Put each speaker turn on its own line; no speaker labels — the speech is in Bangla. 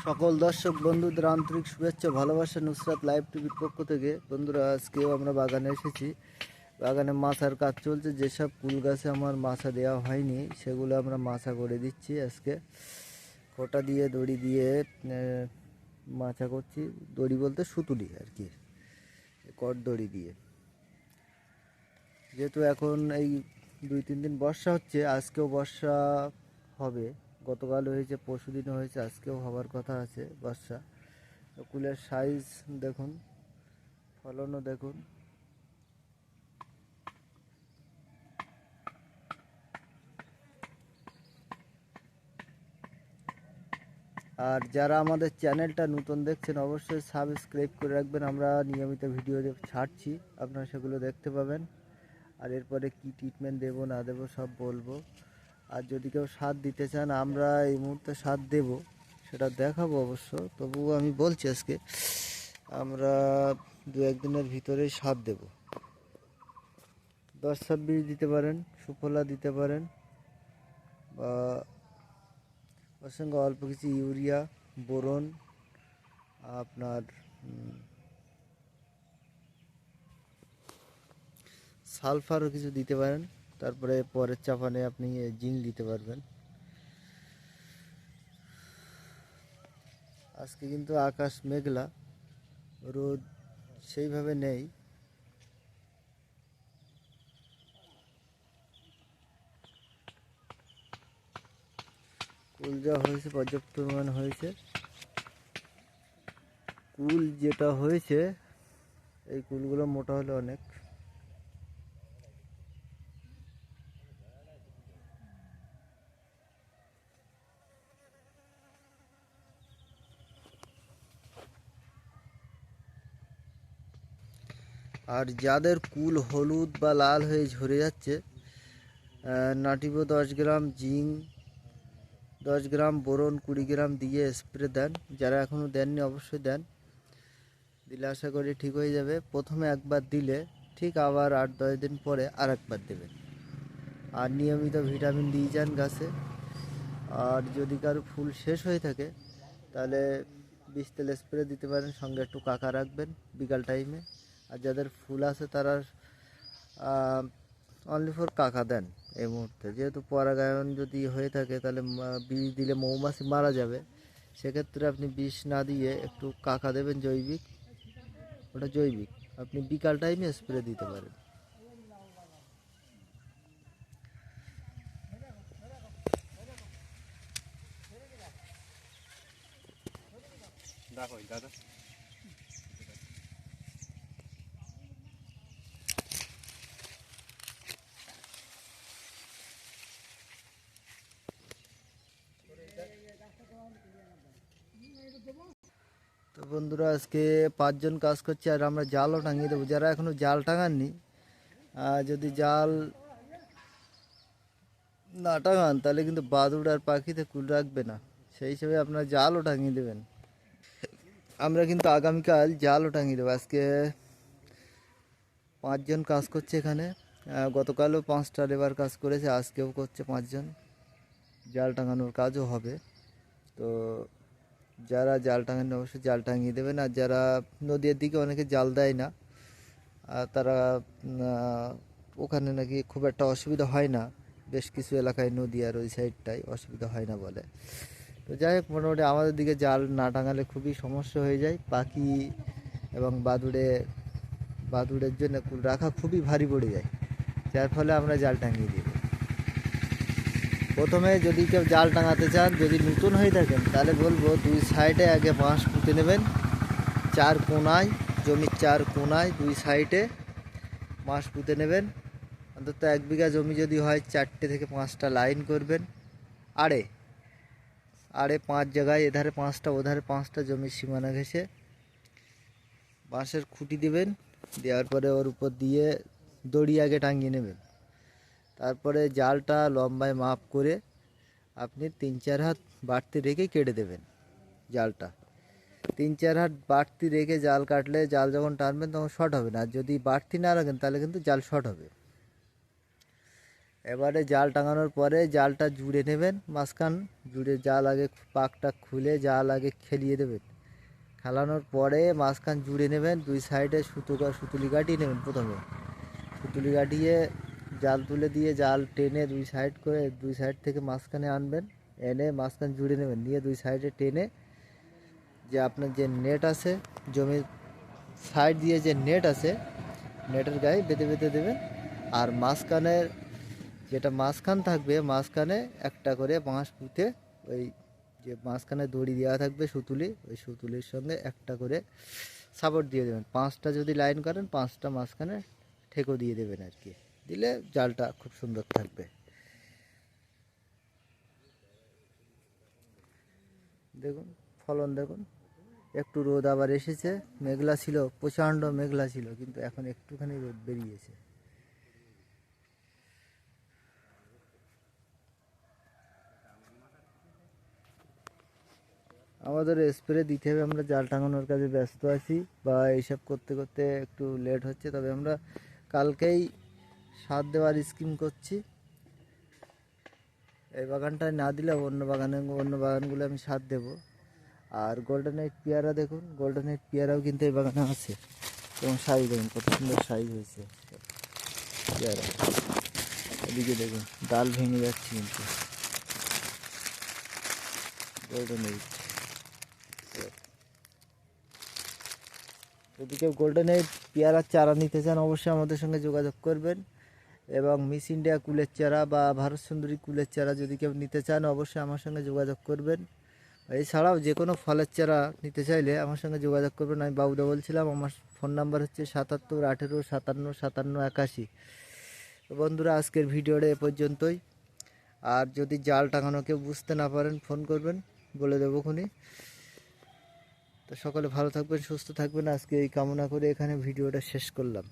সকল দর্শক বন্ধুদের আন্তরিক শুভেচ্ছা ভালোবাসা নুসরাত লাইভ টিভির পক্ষ থেকে। বন্ধুরা, আজকেও আমরা বাগানে এসেছি। বাগানে মাছার কাজ চলছে। যেসব কুল গাছে আমার মাছা দেওয়া হয়নি সেগুলো আমরা মাছা করে দিচ্ছি। আজকে খোটা দিয়ে দড়ি দিয়ে মাছা করছি। দড়ি বলতে সুতুলি আর কি, কট দড়ি দিয়ে। যেহেতু এখন এই 2-3 দিন বর্ষা হচ্ছে, আজকেও বর্ষা হবে। গতকাল হয়েছে, পরশুদিনও হয়েছে, আজকেও হবার কথা আছে বর্ষা। কুলের সাইজ দেখুন, ফলনও দেখুন। আর যারা আমাদের চ্যানেলটা নতুন দেখছেন অবশ্যই সাবস্ক্রাইব করে রাখবেন। আমরা নিয়মিত ভিডিও ছাড়ছি, আপনারা সেগুলো দেখতে পাবেন। আর এরপরে কি ট্রিটমেন্ট দেবো না দেবো সব বলবো। আর যদি কেউ সার দিতে চান, আমরা এই মুহূর্তে সার দেব, সেটা দেখাবো অবশ্য। তবুও আমি বলছি আজকে আমরা 2-1 দিনের ভিতরেই সার দেব। 10-26 দিতে পারেন, সুফলা দিতে পারেন, বা ওর সঙ্গে অল্প কিছু ইউরিয়া, বোরন, আপনার সালফারও কিছু দিতে পারেন। তারপরে পরের চাপানে আপনি জিঙ্ক দিতে পারবেন। আজকে কিন্তু আকাশ মেঘলা, রোদ সেইভাবে নেই। কুল যা হয়েছে পর্যাপ্ত পরিমাণ হয়েছে। কুল যেটা হয়েছে, এই কুলগুলো মোটা হলে অনেক। আর যাদের কুল হলুদ বা লাল হয়ে ঝরে যাচ্ছে, নাটিভো 10 গ্রাম, জিঙ্ক 10 গ্রাম, বোরন 20 গ্রাম দিয়ে স্প্রে দেন। যারা এখনও দেননি অবশ্যই দেন, দিলে আশা করি ঠিক হয়ে যাবে। প্রথমে একবার দিলে ঠিক আবার 8-10 দিন পরে আর একবার দেবেন। আর নিয়মিত ভিটামিন দিয়ে যান গাছে। আর যদি কারো ফুল শেষ হয়ে থাকে তাহলে বিষ তেল স্প্রে দিতে পারেন, সঙ্গে একটু কাকা রাখবেন বিকাল টাইমে। আর যাদের ফুল আছে তারা অনলি ফর কাকা দেন এই মুহূর্তে। যেহেতু পরাগায়ন যদি হয়ে থাকে তাহলে বিষ দিলে মৌমাছি মারা যাবে। সেক্ষেত্রে আপনি বিষ না দিয়ে একটু কাকা দেবেন, জৈবিক, ওটা জৈবিক। আপনি বিকাল টাইমে স্প্রে দিতে পারেন।
দাদা,
তো বন্ধুরা, আজকে 5 জন কাজ করছে আর আমরা জালও টাঙিয়ে দেবো। যারা এখনও জাল টাঙাননি, যদি জাল না টাঙান তাহলে কিন্তু বাদুড় আর পাখিতে কুল রাখবে না। সেই হিসেবে আপনারা জালও টাঙিয়ে দেবেন। আমরা কিন্তু আগামীকাল জালও টাঙিয়ে দেবো। আজকে 5 জন কাজ করছে এখানে। গতকালও 5টা লেবার কাজ করেছে, আজকেও করছে 5 জন। জাল টাঙানোর কাজও হবে। তো যারা জাল টাঙান অবশ্যই জাল টাঙিয়ে দেবেন। আর যারা নদীর দিকে অনেকে জাল দেয় না, তারা ওখানে নাকি খুব একটা অসুবিধা হয় না। বেশ কিছু এলাকায় নদী আর ওই সাইডটায় অসুবিধা হয় না বলে। তো যাই হোক, মোটামুটি আমাদের দিকে জাল না টাঙালে খুবই সমস্যা হয়ে যায়। পাখি এবং বাদুড়ের জন্য কুল রাখা খুবই ভারী পড়ে যায়, যার ফলে আমরা জাল টাঙিয়ে দিই। প্রথমে যদি কেউ জাল টাঙাতে চান, যদি নতুন হয়ে থাকেন, তাহলে বলবো 2 সাইডে আগে বাঁশ পুঁতে নেবেন। 4 কোনায়, জমির 4 কোনায় 2 সাইডে বাঁশ পুঁতে নেবেন। অন্তত 1 বিঘা জমি যদি হয় 4টে থেকে 5টা লাইন করবেন। আড়ে আড়ে 5 জায়গায়, এধারে 5টা ওধারে 5টা জমির সীমানা ঘেঁষে বাঁশের খুঁটি দেবেন। দেওয়ার পরে ওর উপর দিয়ে দড়ি আগে টাঙিয়ে নেবেন। তারপরে জালটা লম্বায় মাপ করে আপনি 3-4 হাত বাড়তি রেখে কেটে দেবেন জালটা। 3-4 হাত বাড়তি রেখে জাল কাটলে জাল যখন টানবেন তখন শর্ট হবে না। আর যদি বাড়তি না রাখেন তাহলে কিন্তু জাল শর্ট হবে। এবারে জাল টাঙানোর পরে জালটা জুড়ে নেবেন, মাঝখান জুড়ে জাল আগে পাকটা খুলে জাল আগে খেলিয়ে দেবেন। খেলানোর পরে মাঝখান জুড়ে নেবেন, দুই সাইডে সুতুলি কাটিয়ে নেবেন। প্রথমে সুতুলি কাটিয়ে জাল তুলে দিয়ে জাল টেনে দুই সাইড করে দুই সাইড থেকে মাঝখানে আনবেন, এনে মাঝখান জুড়ে নেবেন, নিয়ে দুই সাইডে টেনে যে আপনার যে নেট আছে জমির সাইড দিয়ে যে নেট আছে নেটের গায়ে বেঁধে বেঁধে দেবেন। আর মাঝখানের যেটা মাঝখান থাকবে মাঝখানে একটা করে বাঁশ পুঁতে ওই যে মাঝখানে দড়ি দেওয়া থাকবে সুতুলি, ওই সুতুলির সঙ্গে একটা করে সাপোর্ট দিয়ে দেবেন। 5টা যদি লাইন করেন 5টা মাঝখানে ঠেকো দিয়ে দেবেন আর কি, দিলে জালটা খুব সুন্দর থাকবে। দেখুন ফলন দেখুন, একটু রোদ আবার এসেছে, মেঘলা ছিল, প্রচণ্ড মেঘলা ছিল, কিন্তু এখন একটুখানি রোদ বেরিয়েছে। আমাদের স্প্রে দিতে হবে, আমরা জাল টাঙানোর কাজে ব্যস্ত আছি বা এইসব করতে করতে একটু লেট হচ্ছে, তবে আমরা কালকেই সার দেওয়ার স্কিম করছি। এই বাগানটায় না দিলে অন্য বাগানগুলো আমি সার দেবো। আর গোল্ডেন এইট পেয়ারা দেখুন, গোল্ডেন এইট পেয়ারাও কিন্তু এই বাগানে আছে, এবং সাইজ দেখুন কত সুন্দর সাইজ হয়েছে পেয়ারা। এদিকে দেখুন ডাল ভেঙে যাচ্ছে কিন্তু গোল্ডেন এইট। যদি কেউ গোল্ডেন এইট পেয়ারার চারা নিতে চান অবশ্যই আমাদের সঙ্গে যোগাযোগ করবেন। এবং মিস ইন্ডিয়া কুলের চারা বা ভারত সুন্দরী কুলের চারা যদি কেউ নিতে চান অবশ্যই আমার সঙ্গে যোগাযোগ করবেন। এছাড়াও যে কোনো ফলের চারা নিতে চাইলে আমার সঙ্গে যোগাযোগ করবেন। আমি বাবুদা বলছিলাম, আমার ফোন নাম্বার হচ্ছে 77 18 57 57 81। তো বন্ধুরা আজকের ভিডিওটা এ পর্যন্তই। আর যদি জাল টাঙানো কেউ বুঝতে না পারেন ফোন করবেন, বলে দেবো খুনি। তো সকলে ভালো থাকবেন, সুস্থ থাকবেন, আজকে এই কামনা করে এখানে ভিডিওটা শেষ করলাম।